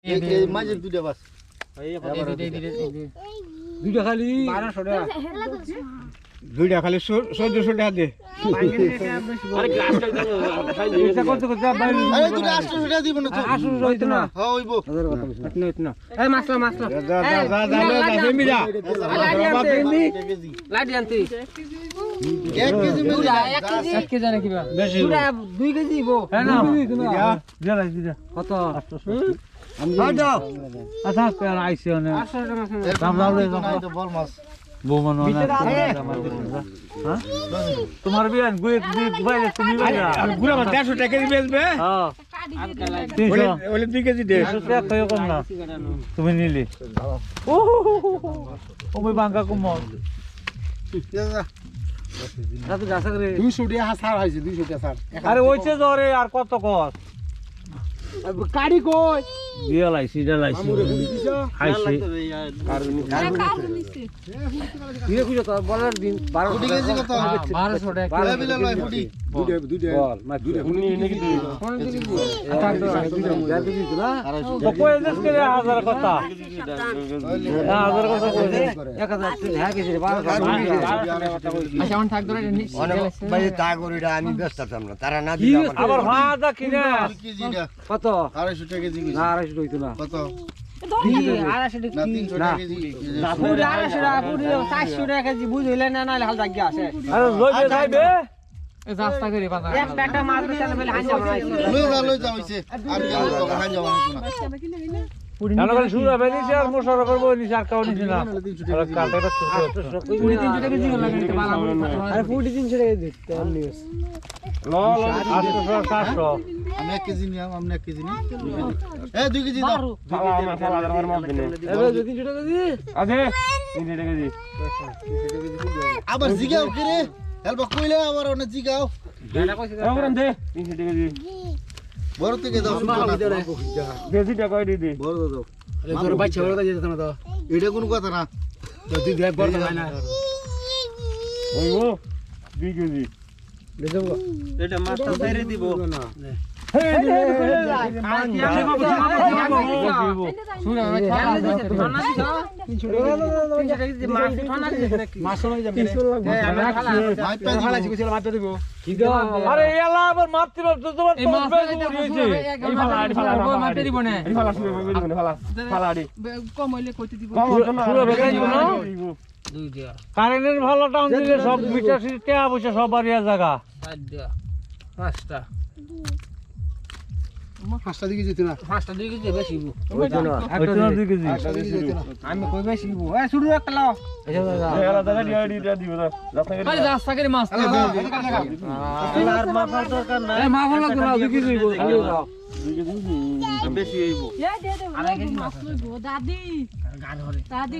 এই মাঝে দুইটা বাস দুইটা খালি 1200 টাকা দুইটা খালি 1400 টাকা দে আরে গ্লাসটা দাও এটা করতে করতে বাইরে আরে দুইটা 800 টাকা দিব না তো 800 হইতো না হ্যাঁ হইবো আপনি হইতো না এই মাছলা যা ফেমি যা লাডি আনতে 1 কেজি মিলা 1 কেজি নাকি বা বেশি 2 কেজি গো হ্যাঁ না দিলা কত 800 আমি দাও আচ্ছা পেয়ার আইছে না 800 টাকা দাম দাও তো বল মাছ বোমন না হ্যাঁ তোমার বিয়ান গুয়ে বাইরে তুমি বাইরে গুড়া 150 টাকা দিয়ে বেচবে হ্যাঁ ওলে 2 কেজি দে টাকা কয় কম না তুমি নিলি ও মই বাঙ্গা কমল রাতে গাছা করে 200 টাকা হাসার হইছে 200 টাকা স্যার আরে ওইছে জরে আর কত কস কাড়ি কই দিয়া লাইছি খাইছি দিয়ে কইছো তো বলার দিন 12 কেজি কত 1200 টাকা বারে বিলা লয় ফুটি দুইটা বল মা দুইটা উনি নাকি দুই তো কই দেশ কে হাজার কথা হাজার কথা কই 1000 হ্যাঁ কিছু 1200 আচ্ছা অন থাক ধরে ভাই তা করিটা আমি ব্যস্ত আছি না তারা না দিলে আবার ভাজা কিনা কেজিটা কত 250 টাকা কেজি না 250 হইতো না কত দি 250 না কি 300 টাকা কেজি পুরি 250 টাকা পুরি 400 টাকা কেজি বুঝ হইলে না নালে হাল জাগিয়া আছে আরে লইবে যাইবে এ রাস্তা করে বাজার এক টাকা মাছ বেচালে বলে হান যাবে লই যা হইছে আর কি তো হান যাওয়া না জানো করে শুরু হবে নিছে আর মোশারফ করব নিছে আর কাউ নিছে না আর কালটা তো পুরি 300 টাকা কেজি লাগে এটা ভালো আরে পুরি 300 টাকা দিতে আমি ল 800 আমি 1 কেজি নিলাম আমি 1 কেজি নি এ 2 কেজি দাও ফালা আমার মন দিনে এবে 300 টাকা দি আজে 300 টাকা দি আবার জিগাও কি রে হেলবা কইলে আবার ওনে জিগাও এটা কইছে ওরন দে 300 টাকা দি বড় থেকে দাও বেশি টাকা দি বড় দাও আরে তোর বাচ্চা বড় কাজে যেত না তো এটা কোন কথা না তো তুই দেখ বড় না না ওইও 2 কেজি দেবো এটা মাছটা বাইরে দিব না আরে এলা আবার মাত্র তোমার কারেন্টের ভালো টাউন দিলে সব মিটার টেয়া পয়সা সব বাড়িয়া জায়গা 5টা 5টা দিকে যেত না 5টা 2 কেজি বেশি হইতো না 2 কেজি আমি কই বেশি গো এ শুরু একটা লাও এলা দাদা ডিয়া দিব না আরে রাস্তা করে মাছ আর মাফার দরকার নাই এ মা ভালো করে 2 কেজি গো বেশি হইব দাদি দাদি